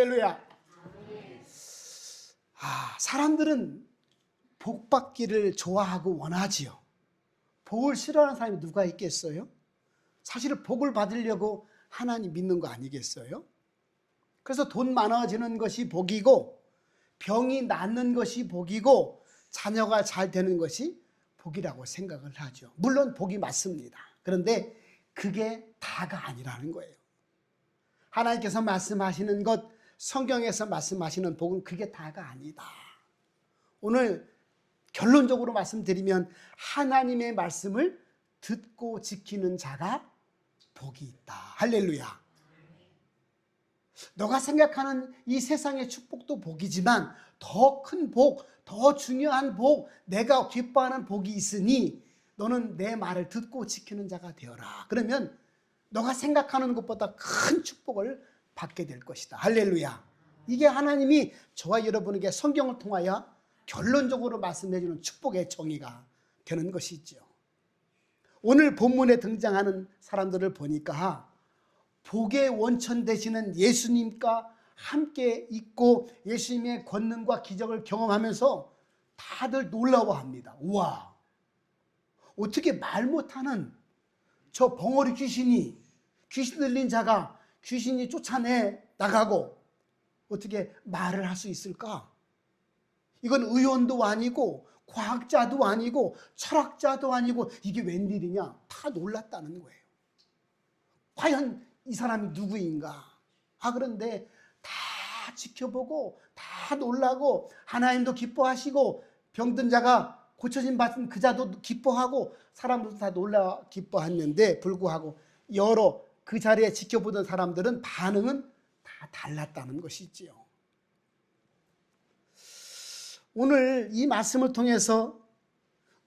할렐루야. 사람들은 복 받기를 좋아하고 원하지요. 복을 싫어하는 사람이 누가 있겠어요? 사실 복을 받으려고 하나님 믿는 거 아니겠어요? 그래서 돈 많아지는 것이 복이고, 병이 낫는 것이 복이고, 자녀가 잘 되는 것이 복이라고 생각을 하죠. 물론 복이 맞습니다. 그런데 그게 다가 아니라는 거예요. 하나님께서 말씀하시는 것, 성경에서 말씀하시는 복은 그게 다가 아니다. 오늘 결론적으로 말씀드리면 하나님의 말씀을 듣고 지키는 자가 복이 있다. 할렐루야. 너가 생각하는 이 세상의 축복도 복이지만 더 큰 복, 더 중요한 복, 내가 기뻐하는 복이 있으니 너는 내 말을 듣고 지키는 자가 되어라. 그러면 너가 생각하는 것보다 큰 축복을 받게 될 것이다. 할렐루야. 이게 하나님이 저와 여러분에게 성경을 통하여 결론적으로 말씀해 주는 축복의 정의가 되는 것이죠. 오늘 본문에 등장하는 사람들을 보니까 복의 원천 되시는 예수님과 함께 있고 예수님의 권능과 기적을 경험하면서 다들 놀라워합니다. 우와, 어떻게 말 못하는 저 벙어리 귀신 들린 자가 귀신이 쫓아내 나가고 어떻게 말을 할 수 있을까? 이건 의원도 아니고 과학자도 아니고 철학자도 아니고 이게 웬일이냐? 다 놀랐다는 거예요. 과연 이 사람이 누구인가? 그런데 다 지켜보고 다 놀라고 하나님도 기뻐하시고 병든 자가 고쳐진 받은 그 자도 기뻐하고 사람들도 다 놀라 기뻐했는데 불구하고 여러 그 자리에 지켜보던 사람들은 반응은 다 달랐다는 것이지요. 오늘 이 말씀을 통해서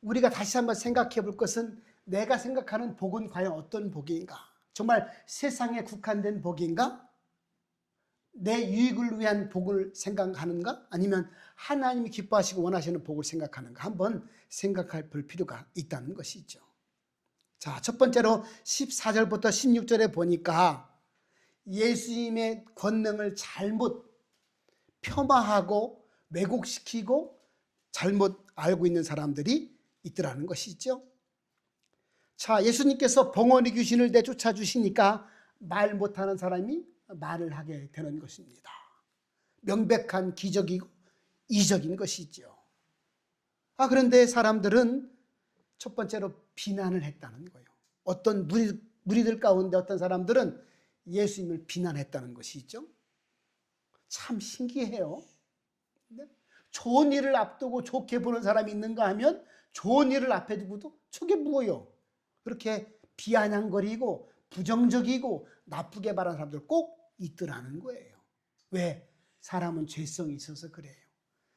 우리가 다시 한번 생각해 볼 것은 내가 생각하는 복은 과연 어떤 복인가? 정말 세상에 국한된 복인가? 내 유익을 위한 복을 생각하는가? 아니면 하나님이 기뻐하시고 원하시는 복을 생각하는가? 한번 생각할 필요가 있다는 것이죠. 자, 첫 번째로 14절부터 16절에 보니까 예수님의 권능을 잘못 폄하하고 왜곡시키고 잘못 알고 있는 사람들이 있더라는 것이죠. 자, 예수님께서 벙어리 귀신을 내쫓아 주시니까 말 못하는 사람이 말을 하게 되는 것입니다. 명백한 기적이고 이적인 것이죠. 그런데 사람들은 첫 번째로 비난을 했다는 거예요. 어떤 무리들 가운데 어떤 사람들은 예수님을 비난했다는 것이죠. 참 신기해요. 좋은 일을 앞두고 좋게 보는 사람이 있는가 하면 좋은 일을 앞에 두고도 저게 뭐예요? 그렇게 비아냥거리고 부정적이고 나쁘게 말하는 사람들 꼭 있더라는 거예요. 왜? 사람은 죄성이 있어서 그래요.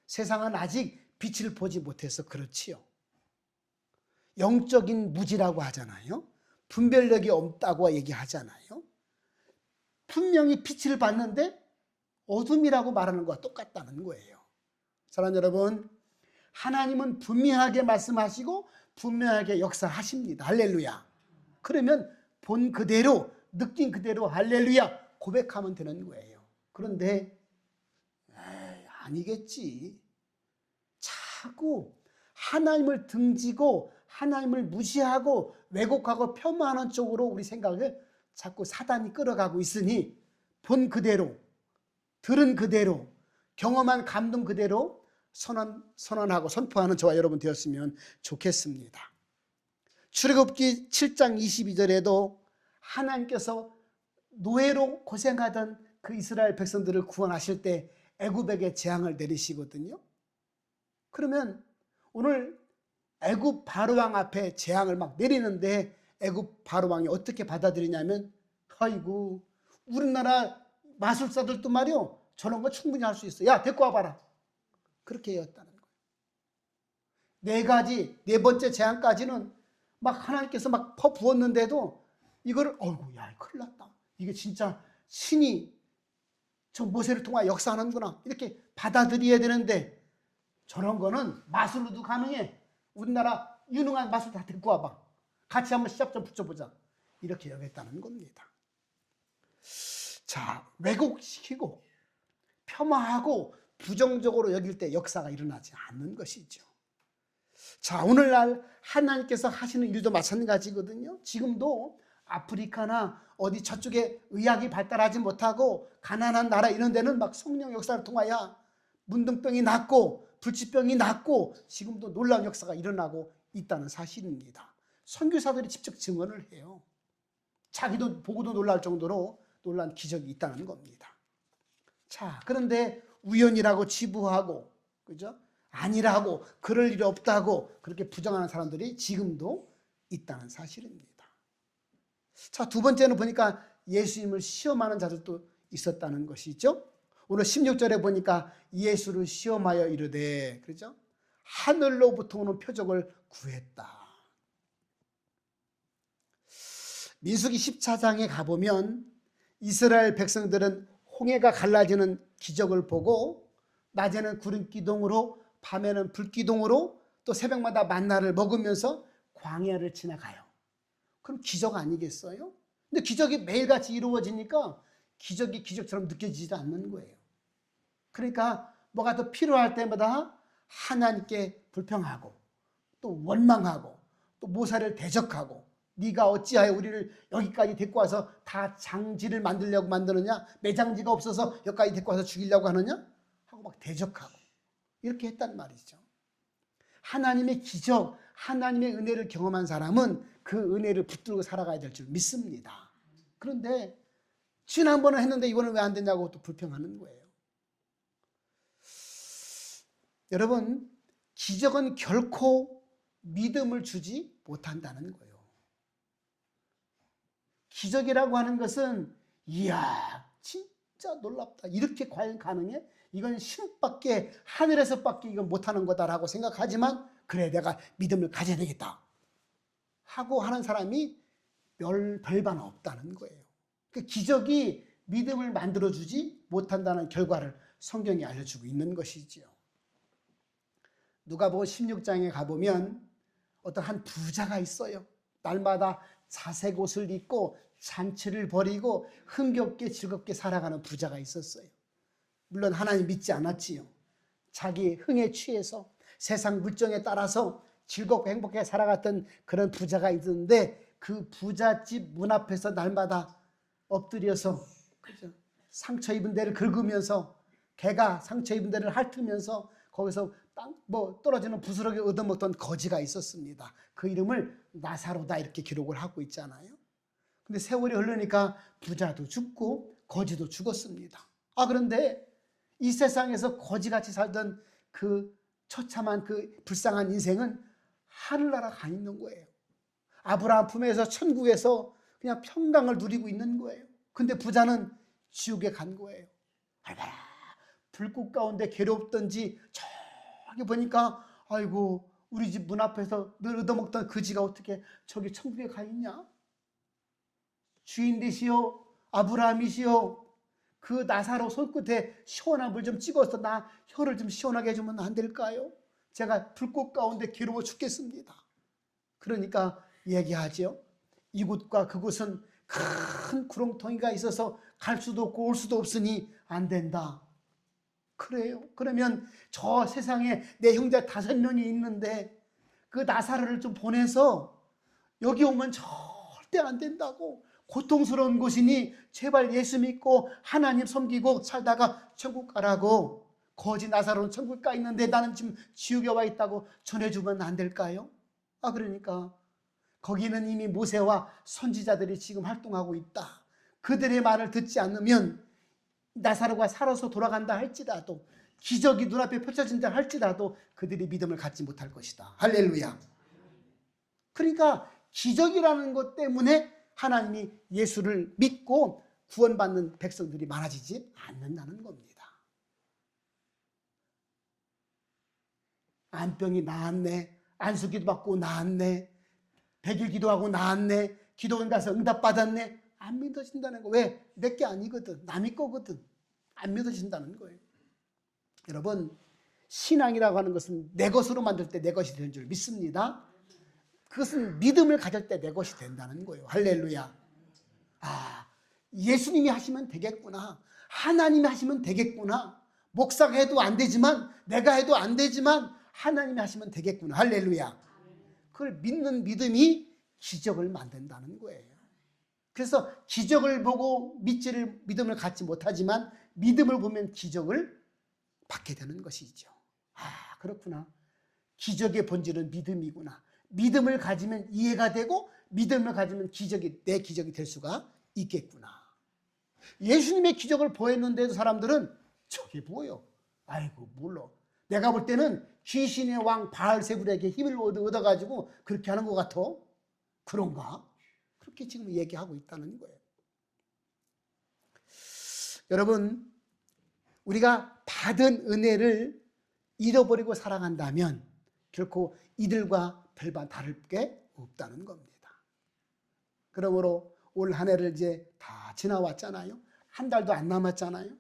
세상은 아직 빛을 보지 못해서 그렇지요. 영적인 무지라고 하잖아요. 분별력이 없다고 얘기하잖아요. 분명히 빛을 봤는데 어둠이라고 말하는 것과 똑같다는 거예요. 사랑하는 여러분, 하나님은 분명하게 말씀하시고 분명하게 역사하십니다. 할렐루야. 그러면 본 그대로 느낀 그대로 할렐루야 고백하면 되는 거예요. 그런데 아니겠지. 자꾸 하나님을 등지고 하나님을 무시하고 왜곡하고 폄하하는 쪽으로 우리 생각을 자꾸 사단이 끌어가고 있으니 본 그대로 들은 그대로 경험한 감동 그대로 선언하고 선포하는 저와 여러분 되었으면 좋겠습니다. 출애굽기 7장 22절에도 하나님께서 노예로 고생하던 그 이스라엘 백성들을 구원하실 때 애굽에게 재앙을 내리시거든요. 그러면 오늘 애굽 바로왕 앞에 재앙을 막 내리는데 애굽 바로왕이 어떻게 받아들이냐면 아이고 우리나라 마술사들도 말이요 저런 거 충분히 할 수 있어. 야 데리고 와봐라. 그렇게 했다는 거예요. 네 번째 재앙까지는 막 하나님께서 막 퍼부었는데도 이거를 어이구 야 큰일 났다. 이게 진짜 신이 저 모세를 통하여 역사하는구나. 이렇게 받아들여야 되는데 저런 거는 마술로도 가능해. 우리나라 유능한 마술 다 데리고 와봐. 같이 한번 시합 좀 붙여보자. 이렇게 여겼다는 겁니다. 자, 왜곡시키고 폄하하고 부정적으로 여길 때 역사가 일어나지 않는 것이죠. 자, 오늘날 하나님께서 하시는 일도 마찬가지거든요. 지금도 아프리카나 어디 저쪽에 의학이 발달하지 못하고 가난한 나라 이런 데는 막 성령 역사를 통하여 문둥병이 낫고 불치병이 낫고 지금도 놀라운 역사가 일어나고 있다는 사실입니다. 선교사들이 직접 증언을 해요. 자기도 보고도 놀랄 정도로 놀라운 기적이 있다는 겁니다. 자, 그런데 우연이라고 치부하고, 그죠? 아니라고, 그럴 일이 없다고 그렇게 부정하는 사람들이 지금도 있다는 사실입니다. 자, 두 번째는 보니까 예수님을 시험하는 자들도 있었다는 것이죠. 오늘 16절에 보니까 예수를 시험하여 이르되, 그렇죠? 하늘로부터 오는 표적을 구했다. 민수기 14장에 가보면 이스라엘 백성들은 홍해가 갈라지는 기적을 보고 낮에는 구름 기둥으로 밤에는 불 기둥으로 또 새벽마다 만나를 먹으면서 광야를 지나가요. 그럼 기적 아니겠어요? 근데 기적이 매일같이 이루어지니까 기적이 기적처럼 느껴지지 않는 거예요. 그러니까 뭐가 더 필요할 때마다 하나님께 불평하고 또 원망하고 또 모사를 대적하고 네가 어찌하여 우리를 여기까지 데리고 와서 다 장지를 만들려고 만드느냐, 매장지가 없어서 여기까지 데리고 와서 죽이려고 하느냐 하고 막 대적하고 이렇게 했단 말이죠. 하나님의 기적, 하나님의 은혜를 경험한 사람은 그 은혜를 붙들고 살아가야 될 줄 믿습니다. 그런데 지난번에 했는데 이번엔 왜 안 되냐고 또 불평하는 거예요. 여러분, 기적은 결코 믿음을 주지 못한다는 거예요. 기적이라고 하는 것은 이야 진짜 놀랍다, 이렇게 과연 가능해? 이건 신밖에 하늘에서밖에 이건 못하는 거다라고 생각하지만 그래 내가 믿음을 가져야 되겠다 하고 하는 사람이 별반 없다는 거예요. 그 기적이 믿음을 만들어주지 못한다는 결과를 성경이 알려주고 있는 것이지요. 누가복음 16장에 가보면 어떤 한 부자가 있어요. 날마다 자색 옷을 입고 잔치를 벌이고 흥겹게 즐겁게 살아가는 부자가 있었어요. 물론 하나님 믿지 않았지요. 자기 흥에 취해서 세상 물정에 따라서 즐겁고 행복하게 살아갔던 그런 부자가 있었는데 그 부잣집 문 앞에서 날마다 엎드려서 상처 입은 데를 긁으면서 개가 상처 입은 데를 핥으면서 거기서 떨어지는 부스러기 얻어먹던 거지가 있었습니다. 그 이름을 나사로다 이렇게 기록을 하고 있잖아요. 근데 세월이 흐르니까 부자도 죽고 거지도 죽었습니다. 그런데 이 세상에서 거지같이 살던 그 처참한 그 불쌍한 인생은 하늘나라 가 있는 거예요. 아브라함 품에서 천국에서 그냥 평강을 누리고 있는 거예요. 근데 부자는 지옥에 간 거예요. 얼마나 불꽃 가운데 괴롭던지 저기 보니까 아이고 우리 집 문 앞에서 늘 얻어먹던 거지가 어떻게 저기 천국에 가 있냐? 주인 되시오 아브라함이시오, 그 나사로 손끝에 시원한 물 좀 찍어서 나 혀를 좀 시원하게 해주면 안 될까요? 제가 불꽃 가운데 괴로워 죽겠습니다. 그러니까 얘기하죠. 이곳과 그곳은 큰 구렁텅이가 있어서 갈 수도 없고 올 수도 없으니 안 된다. 그래요. 그러면 저 세상에 내 형제 5명이 있는데 그 나사로를 좀 보내서 여기 오면 절대 안 된다고, 고통스러운 곳이니 제발 예수 믿고 하나님 섬기고 살다가 천국 가라고, 거지 나사로는 천국 가 있는데 나는 지금 지옥에 와 있다고 전해주면 안 될까요? 그러니까 거기는 이미 모세와 선지자들이 지금 활동하고 있다. 그들의 말을 듣지 않으면 나사로가 살아서 돌아간다 할지라도, 기적이 눈앞에 펼쳐진다 할지라도 그들이 믿음을 갖지 못할 것이다. 할렐루야. 그러니까 기적이라는 것 때문에 하나님이 예수를 믿고 구원받는 백성들이 많아지지 않는다는 겁니다. 안병이 나았네, 안수기도 받고 나았네, 100일 기도하고 나았네, 기도원 가서 응답받았네, 안 믿어진다는 거. 왜? 내 게 아니거든, 남의 거거든. 안 믿어진다는 거예요. 여러분, 신앙이라고 하는 것은 내 것으로 만들 때 내 것이 되는 줄 믿습니다. 그것은 믿음을 가질 때 내 것이 된다는 거예요. 할렐루야. 예수님이 하시면 되겠구나, 하나님이 하시면 되겠구나, 목사가 해도 안 되지만, 내가 해도 안 되지만 하나님이 하시면 되겠구나. 할렐루야. 그걸 믿는 믿음이 기적을 만든다는 거예요. 그래서 기적을 보고 믿음을 갖지 못하지만 믿음을 보면 기적을 받게 되는 것이죠. 아, 그렇구나. 기적의 본질은 믿음이구나. 믿음을 가지면 이해가 되고 믿음을 가지면 내 기적이 될 수가 있겠구나. 예수님의 기적을 보였는데도 사람들은 저게 뭐요? 아이고 몰라. 내가 볼 때는 귀신의 왕 바알세불에게 힘을 얻어가지고 그렇게 하는 것 같아. 그런가? 그렇게 지금 얘기하고 있다는 거예요. 여러분, 우리가 받은 은혜를 잃어버리고 살아간다면 결코 이들과 별반 다를 게 없다는 겁니다. 그러므로 올 한 해를 이제 다 지나왔잖아요. 한 달도 안 남았잖아요.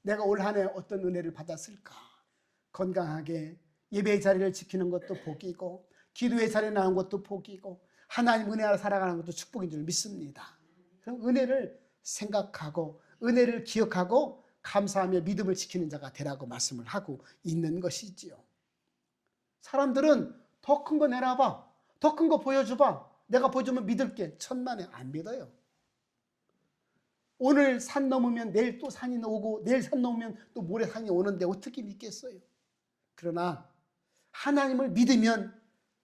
내가 올 한 해 어떤 은혜를 받았을까? 건강하게 예배의 자리를 지키는 것도 복이고, 기도의 자리에 나온 것도 복이고, 하나님 은혜 아래 살아가는 것도 축복인 줄 믿습니다. 그럼 은혜를 생각하고 은혜를 기억하고 감사하며 믿음을 지키는 자가 되라고 말씀을 하고 있는 것이지요. 사람들은 더 큰 거 내놔봐, 더 큰 거 보여줘봐, 내가 보여주면 믿을게. 천만에 안 믿어요. 오늘 산 넘으면 내일 또 산이 오고, 내일 산 넘으면 또 모레 산이 오는데 어떻게 믿겠어요? 그러나 하나님을 믿으면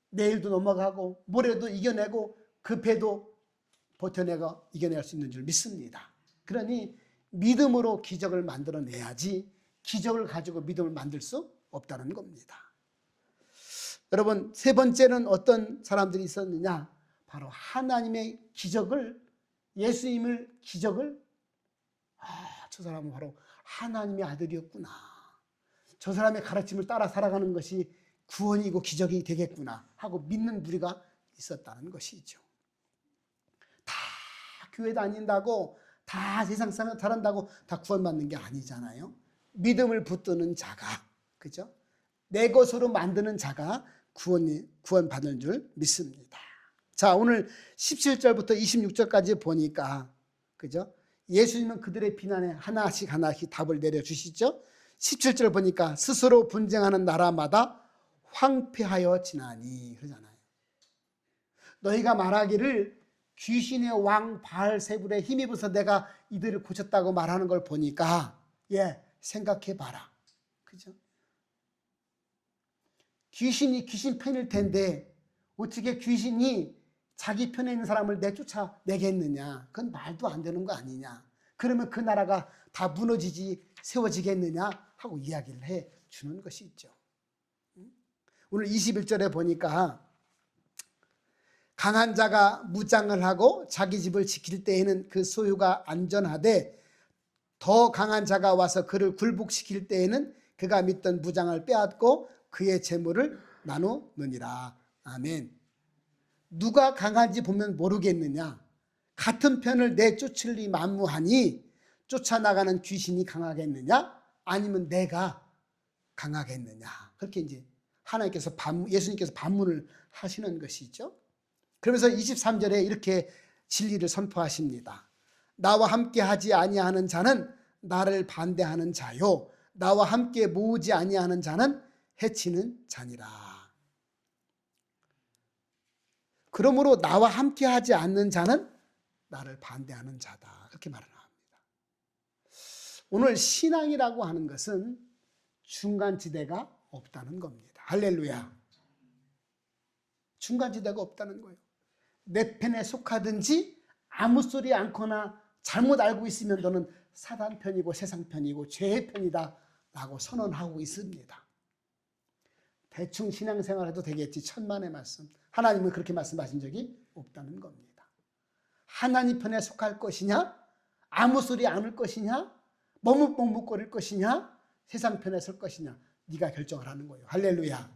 내일도 넘어가고 모레도 이겨내고 급해도 버텨내고 이겨낼 수 있는 줄 믿습니다. 그러니 믿음으로 기적을 만들어내야지 기적을 가지고 믿음을 만들 수 없다는 겁니다. 여러분, 세 번째는 어떤 사람들이 있었느냐? 바로 하나님의 기적을, 예수님을 기적을, 저 사람은 바로 하나님의 아들이었구나. 저 사람의 가르침을 따라 살아가는 것이 구원이고 기적이 되겠구나 하고 믿는 무리가 있었다는 것이죠. 다 교회 다닌다고, 다 세상 사람 잘한다고 다 구원받는 게 아니잖아요. 믿음을 붙드는 자가, 그죠? 내 것으로 만드는 자가 구원받는 줄 믿습니다. 자, 오늘 17절부터 26절까지 보니까, 그죠? 예수님은 그들의 비난에 하나씩 답을 내려주시죠. 17절 보니까 스스로 분쟁하는 나라마다 황폐하여 지나니 그러잖아요. 너희가 말하기를 귀신의 왕 바알세불에 힘입어서 내가 이들을 고쳤다고 말하는 걸 보니까, 생각해 봐라. 그죠? 귀신이 귀신 편일 텐데 어떻게 귀신이 자기 편에 있는 사람을 내쫓아내겠느냐? 그건 말도 안 되는 거 아니냐? 그러면 그 나라가 다 무너지지 세워지겠느냐? 하고 이야기를 해 주는 것이 있죠. 오늘 21절에 보니까 강한 자가 무장을 하고 자기 집을 지킬 때에는 그 소유가 안전하되 더 강한 자가 와서 그를 굴복시킬 때에는 그가 믿던 무장을 빼앗고 그의 재물을 나누느니라. 아멘. 누가 강한지 보면 모르겠느냐? 같은 편을 내쫓으리 만무하니 쫓아나가는 귀신이 강하겠느냐? 아니면 내가 강하겠느냐? 그렇게 이제 예수님께서 반문을 하시는 것이죠. 그러면서 23절에 이렇게 진리를 선포하십니다. 나와 함께 하지 아니하는 자는 나를 반대하는 자요, 나와 함께 모으지 아니하는 자는 해치는 자니라. 그러므로 나와 함께 하지 않는 자는 나를 반대하는 자다. 그렇게 말을 합니다. 오늘 신앙이라고 하는 것은 중간지대가 없다는 겁니다. 할렐루야. 중간지대가 없다는 거예요. 내 편에 속하든지 아무 소리 않거나 잘못 알고 있으면 너는 사단 편이고 세상 편이고 죄의 편이다 라고 선언하고 있습니다. 대충 신앙생활 해도 되겠지. 천만의 말씀. 하나님은 그렇게 말씀하신 적이 없다는 겁니다. 하나님 편에 속할 것이냐, 아무 소리 않을 것이냐, 머뭇머뭇거릴 것이냐, 세상 편에 설 것이냐, 네가 결정을 하는 거예요. 할렐루야.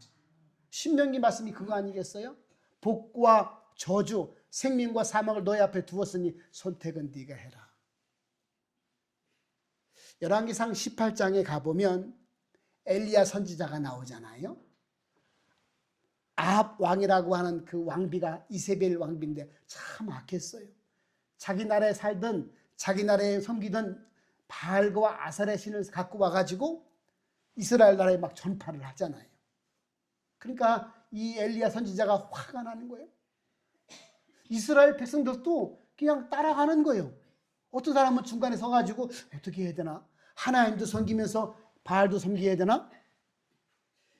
신명기 말씀이 그거 아니겠어요? 복과 저주, 생명과 사망을 너희 앞에 두었으니 선택은 네가 해라. 열왕기상 18장에 가보면 엘리야 선지자가 나오잖아요. 아합 왕이라고 하는 그 왕비가 이세벨 왕비인데 참 악했어요. 자기 나라에 살던, 자기 나라에 섬기던 바알과 아사레 신을 갖고 와가지고 이스라엘 나라에 막 전파를 하잖아요. 그러니까 이 엘리야 선지자가 화가 나는 거예요. 이스라엘 백성들도 그냥 따라가는 거예요. 어떤 사람은 중간에 서가지고 어떻게 해야 되나? 하나님도 섬기면서 바알도 섬겨야 되나?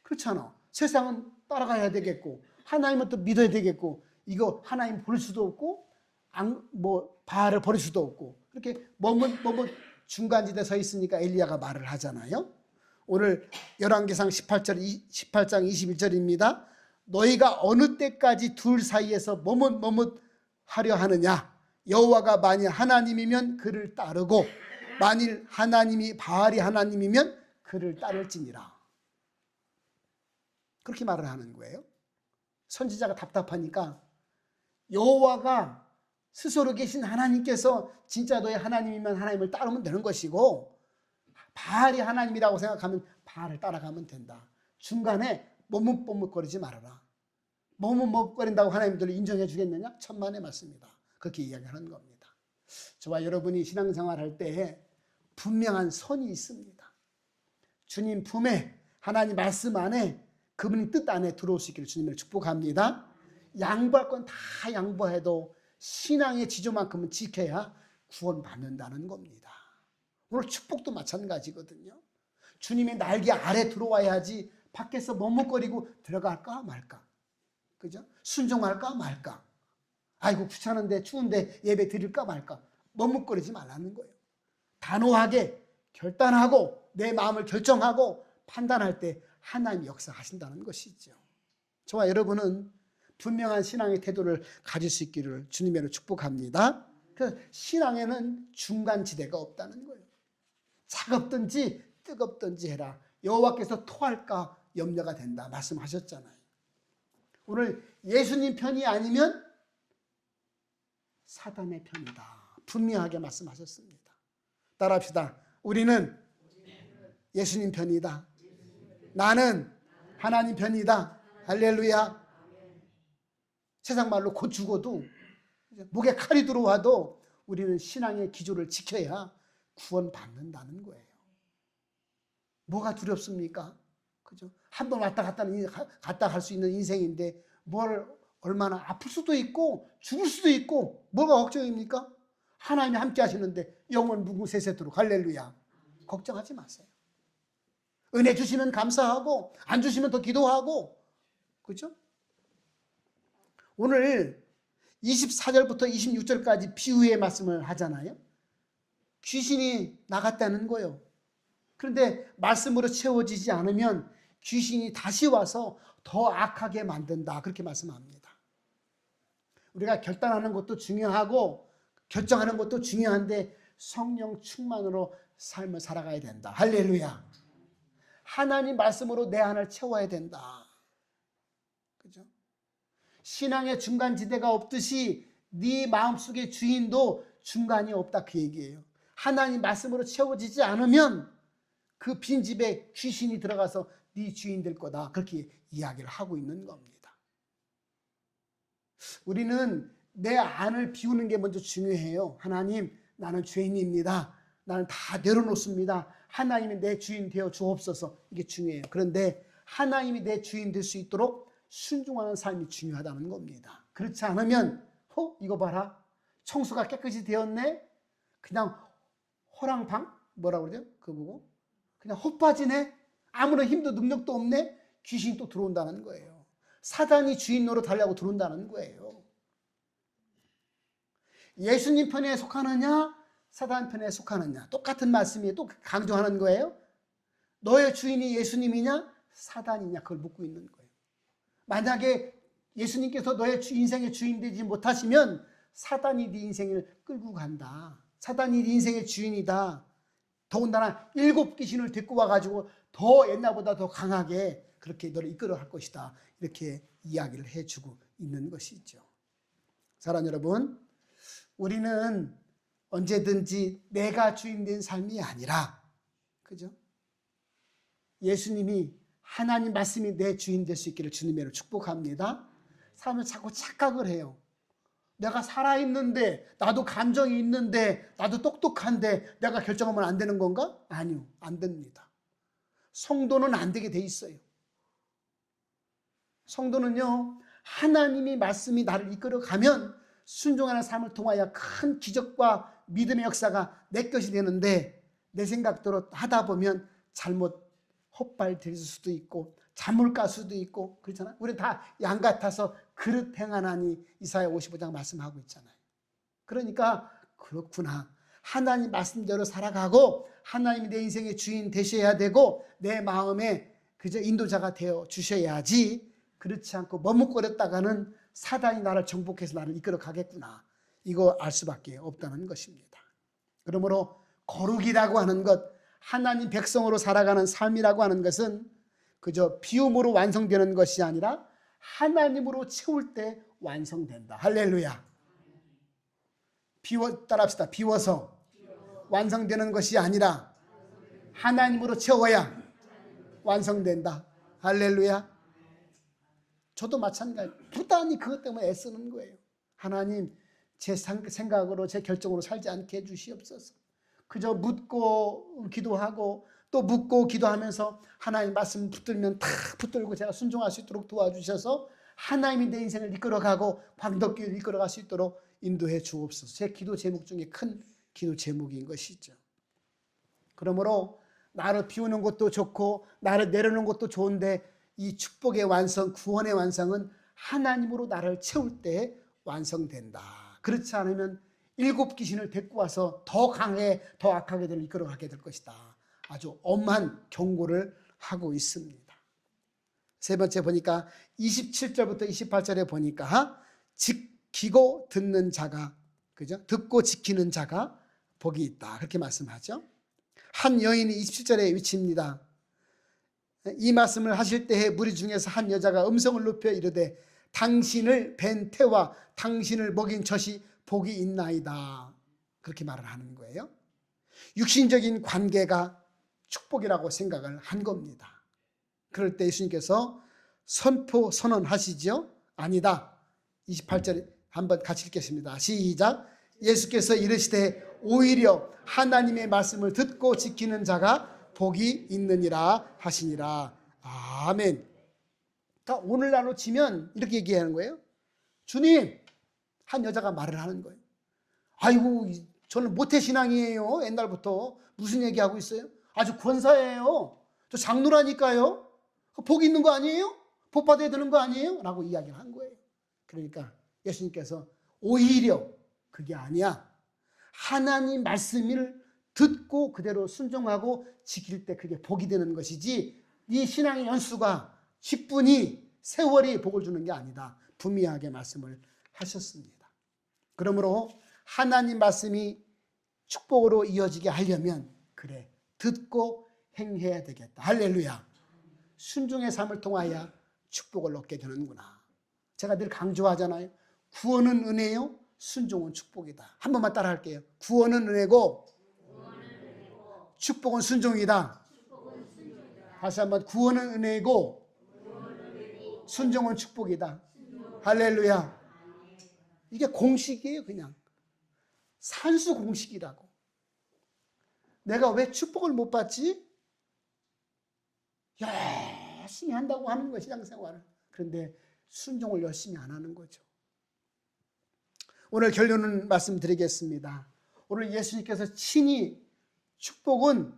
그렇잖아. 세상은 따라가야 되겠고 하나님은 또 믿어야 되겠고 이거 하나님 버릴 수도 없고 바알을 버릴 수도 없고 그렇게 머뭇 중간지대에 서 있으니까 엘리야가 말을 하잖아요. 오늘 열왕기상 18장 21절입니다. 너희가 어느 때까지 둘 사이에서 머뭇 하려 하느냐? 여호와가 만일 하나님이면 그를 따르고 만일 하나님이 바알이 하나님이면 그를 따를지니라. 그렇게 말을 하는 거예요. 선지자가 답답하니까 여호와가 스스로 계신 하나님께서 진짜 너의 하나님이면 하나님을 따르면 되는 것이고 바알이 하나님이라고 생각하면 바알을 따라가면 된다. 중간에 머뭇거리지 말아라. 머뭇거린다고 하나님들을 인정해 주겠느냐? 천만의 말씀이다. 그렇게 이야기하는 겁니다. 저와 여러분이 신앙생활할 때 분명한 선이 있습니다. 주님 품에 하나님 말씀 안에 그분의 뜻 안에 들어올 수 있기를 주님을 축복합니다. 양보할 건 다 양보해도 신앙의 지조만큼은 지켜야 구원받는다는 겁니다. 오늘 축복도 마찬가지거든요. 주님의 날개 아래 들어와야지 밖에서 머뭇거리고 들어갈까 말까. 그죠? 순종할까 말까. 아이고 귀찮은데 추운데 예배 드릴까 말까. 머뭇거리지 말라는 거예요. 단호하게 결단하고 내 마음을 결정하고 판단할 때 하나님이 역사하신다는 것이죠. 저와 여러분은 분명한 신앙의 태도를 가질 수 있기를 주님으로 축복합니다. 그 신앙에는 중간지대가 없다는 거예요. 차갑든지 뜨겁든지 해라. 여호와께서 토할까 염려가 된다 말씀하셨잖아요. 오늘 예수님 편이 아니면 사단의 편이다. 분명하게 말씀하셨습니다. 따라합시다. 우리는 예수님 편이다. 나는 하나님 편이다. 할렐루야. 세상 말로 곧 죽어도 목에 칼이 들어와도 우리는 신앙의 기조를 지켜야 구원받는다는 거예요. 뭐가 두렵습니까? 그죠? 한 번 왔다 갔다 갈 수 있는 인생인데 뭘 얼마나 아플 수도 있고 죽을 수도 있고 뭐가 걱정입니까? 하나님이 함께 하시는데 영원 무궁세세토록 할렐루야. 걱정하지 마세요. 은혜 주시면 감사하고 안 주시면 더 기도하고 그죠? 오늘 24절부터 26절까지 비유의 말씀을 하잖아요. 귀신이 나갔다는 거예요. 그런데 말씀으로 채워지지 않으면 귀신이 다시 와서 더 악하게 만든다. 그렇게 말씀합니다. 우리가 결단하는 것도 중요하고 결정하는 것도 중요한데 성령 충만으로 삶을 살아가야 된다. 할렐루야. 하나님 말씀으로 내 안을 채워야 된다. 그죠? 신앙의 중간지대가 없듯이 네 마음속의 주인도 중간이 없다 그 얘기예요. 하나님 말씀으로 채워지지 않으면 그 빈집에 귀신이 들어가서 네 주인 될 거다. 그렇게 이야기를 하고 있는 겁니다. 우리는 내 안을 비우는 게 먼저 중요해요. 하나님, 나는 죄인입니다. 나는 다 내려놓습니다. 하나님이 내 주인 되어 주옵소서. 이게 중요해요. 그런데 하나님이 내 주인 될 수 있도록 순종하는 삶이 중요하다는 겁니다. 그렇지 않으면 이거 봐라. 청소가 깨끗이 되었네. 그냥 호랑방? 뭐라고 그러죠? 그거 보고 그냥 헛빠지네. 아무런 힘도 능력도 없네. 귀신이 또 들어온다는 거예요. 사단이 주인 노릇하려고 들어온다는 거예요. 예수님 편에 속하느냐 사단 편에 속하느냐 똑같은 말씀이 또 강조하는 거예요. 너의 주인이 예수님이냐 사단이냐 그걸 묻고 있는 거예요. 만약에 예수님께서 너의 인생의 주인 되지 못하시면 사단이 네 인생을 끌고 간다. 사단이 네 인생의 주인이다. 더군다나 7 귀신을 데리고 와가지고 더 옛날보다 더 강하게 그렇게 너를 이끌어 갈 것이다. 이렇게 이야기를 해주고 있는 것이죠. 사랑하는 여러분, 우리는 언제든지 내가 주인 된 삶이 아니라, 그죠? 예수님이 하나님 말씀이 내 주인 될 수 있기를 주님으로 축복합니다. 사람은 자꾸 착각을 해요. 내가 살아있는데, 나도 감정이 있는데, 나도 똑똑한데 내가 결정하면 안 되는 건가? 아니요, 안 됩니다. 성도는 안 되게 돼 있어요. 성도는요, 하나님의 말씀이 나를 이끌어가면 순종하는 삶을 통하여 큰 기적과 믿음의 역사가 내 것이 되는데, 내 생각대로 하다 보면 잘못 헛발질 수도 있고 잔물 갈 수도 있고 그렇잖아요. 우리 다 양 같아서 그릇 행하나니 이사야 55장 말씀하고 있잖아요. 그러니까 그렇구나, 하나님 말씀대로 살아가고 하나님이 내 인생의 주인 되셔야 되고 내 마음에 그저 인도자가 되어 주셔야지, 그렇지 않고 머뭇거렸다가는 사단이 나를 정복해서 나를 이끌어 가겠구나, 이거 알 수밖에 없다는 것입니다. 그러므로 거룩이라고 하는 것, 하나님 백성으로 살아가는 삶이라고 하는 것은 그저 비움으로 완성되는 것이 아니라 하나님으로 채울 때 완성된다. 할렐루야. 따라합시다. 비워서 완성되는 것이 아니라 하나님으로 채워야 완성된다. 할렐루야. 저도 마찬가지, 부단히 그것 때문에 애쓰는 거예요. 하나님, 제 생각으로 제 결정으로 살지 않게 해주시옵소서. 그저 묻고 기도하고 또 묻고 기도하면서 하나님 말씀 붙들면 탁 붙들고 제가 순종할 수 있도록 도와주셔서 하나님이 내 인생을 이끌어가고 광덕길을 이끌어갈 수 있도록 인도해 주옵소서. 제 기도 제목 중에 큰 기도 제목인 것이죠. 그러므로 나를 비우는 것도 좋고 나를 내려놓는 것도 좋은데, 이 축복의 완성, 구원의 완성은 하나님으로 나를 채울 때 완성된다. 그렇지 않으면 일곱 귀신을 데리고 와서 더 강해, 더 악하게 이끌어가게 될 것이다. 아주 엄한 경고를 하고 있습니다. 세 번째 보니까 27절부터 28절에 보니까 지키고 듣는 자가, 그죠? 듣고 지키는 자가 복이 있다, 그렇게 말씀하죠. 한 여인이 27절에 위치입니다. 이 말씀을 하실 때에 무리 중에서 한 여자가 음성을 높여 이르되 당신을 뵌 태와 당신을 먹인 젖이 복이 있나이다, 그렇게 말을 하는 거예요. 육신적인 관계가 축복이라고 생각을 한 겁니다. 그럴 때 예수님께서 선언하시죠. 아니다. 28절 한번 같이 읽겠습니다. 시작. 예수께서 이르시되 오히려 하나님의 말씀을 듣고 지키는 자가 복이 있느니라 하시니라. 아멘. 그러니까 오늘날로 치면 이렇게 얘기하는 거예요. 주님, 한 여자가 말을 하는 거예요. 아이고, 저는 모태신앙이에요. 옛날부터. 무슨 얘기하고 있어요? 아주 권사예요. 저 장로라니까요. 복 있는 거 아니에요? 복 받아야 되는 거 아니에요? 라고 이야기를 한 거예요. 그러니까 예수님께서 오히려 그게 아니야, 하나님 말씀을 듣고 그대로 순종하고 지킬 때 그게 복이 되는 것이지, 네 신앙의 연수가 10분이 세월이 복을 주는 게 아니다, 분명하게 말씀을 하셨습니다. 그러므로 하나님 말씀이 축복으로 이어지게 하려면 그래, 듣고 행해야 되겠다. 할렐루야. 순종의 삶을 통하여 축복을 얻게 되는구나. 제가 늘 강조하잖아요. 구원은 은혜요, 순종은 축복이다. 한 번만 따라 할게요. 구원은 은혜고 축복은 순종이다. 다시 한번, 구원은 은혜고 순종은 축복이다. 할렐루야. 이게 공식이에요. 그냥 산수 공식이라고. 내가 왜 축복을 못 받지? 열심히 한다고 하는 거예요, 신앙생활을. 그런데 순종을 열심히 안 하는 거죠. 오늘 결론은 말씀드리겠습니다. 오늘 예수님께서 친히 축복은,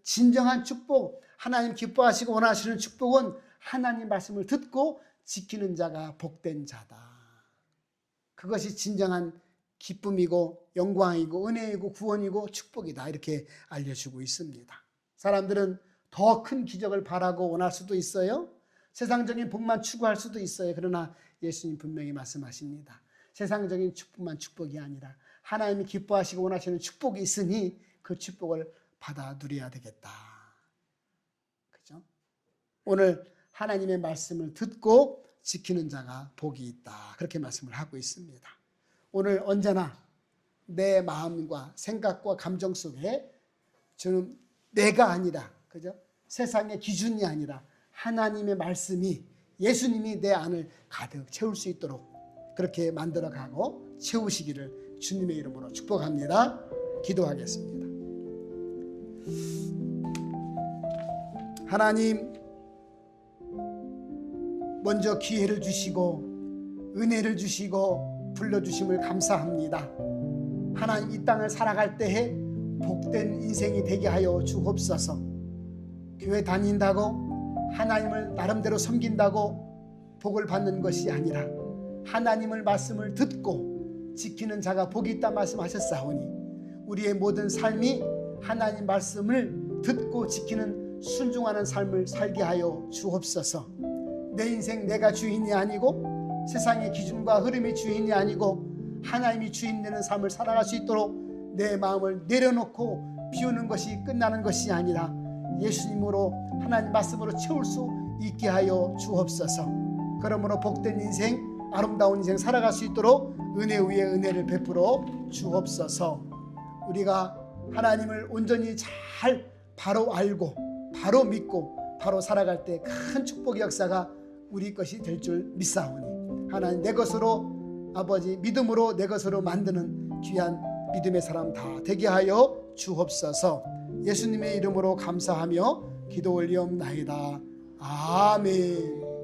진정한 축복, 하나님 기뻐하시고 원하시는 축복은 하나님 말씀을 듣고 지키는 자가 복된 자다. 그것이 진정한 기쁨이고 영광이고 은혜이고 구원이고 축복이다, 이렇게 알려주고 있습니다. 사람들은 더 큰 기적을 바라고 원할 수도 있어요. 세상적인 복만 추구할 수도 있어요. 그러나 예수님 분명히 말씀하십니다. 세상적인 축복만 축복이 아니라 하나님이 기뻐하시고 원하시는 축복이 있으니 그 축복을 받아 누려야 되겠다. 그죠? 오늘 하나님의 말씀을 듣고 지키는 자가 복이 있다, 그렇게 말씀을 하고 있습니다. 오늘 언제나 내 마음과 생각과 감정 속에 저는 내가 아니라, 그죠? 세상의 기준이 아니라 하나님의 말씀이, 예수님이 내 안을 가득 채울 수 있도록 그렇게 만들어가고 채우시기를 주님의 이름으로 축복합니다. 기도하겠습니다. 하나님, 먼저 기회를 주시고 은혜를 주시고 불러주심을 감사합니다. 하나님, 이 땅을 살아갈 때에 복된 인생이 되게 하여 주옵소서. 교회 다닌다고 하나님을 나름대로 섬긴다고 복을 받는 것이 아니라 하나님의 말씀을 듣고 지키는 자가 복이 있다 말씀하셨사오니 우리의 모든 삶이 하나님 말씀을 듣고 지키는 순종하는 삶을 살게 하여 주옵소서. 내 인생 내가 주인이 아니고 세상의 기준과 흐름이 주인이 아니고 하나님이 주인 되는 삶을 살아갈 수 있도록 내 마음을 내려놓고 비우는 것이 끝나는 것이 아니라 예수님으로 하나님 말씀으로 채울 수 있게 하여 주옵소서. 그러므로 복된 인생, 아름다운 인생 살아갈 수 있도록 은혜 위에 은혜를 베풀어 주옵소서. 우리가 하나님을 온전히 잘 바로 알고 바로 믿고 바로 살아갈 때 큰 축복의 역사가 우리 것이 될 줄 믿사오니 하나님, 내 것으로 아버지 믿음으로 내 것으로 만드는 귀한 믿음의 사람 다 되게 하여 주옵소서. 예수님의 이름으로 감사하며 기도 올리옵나이다. 아멘.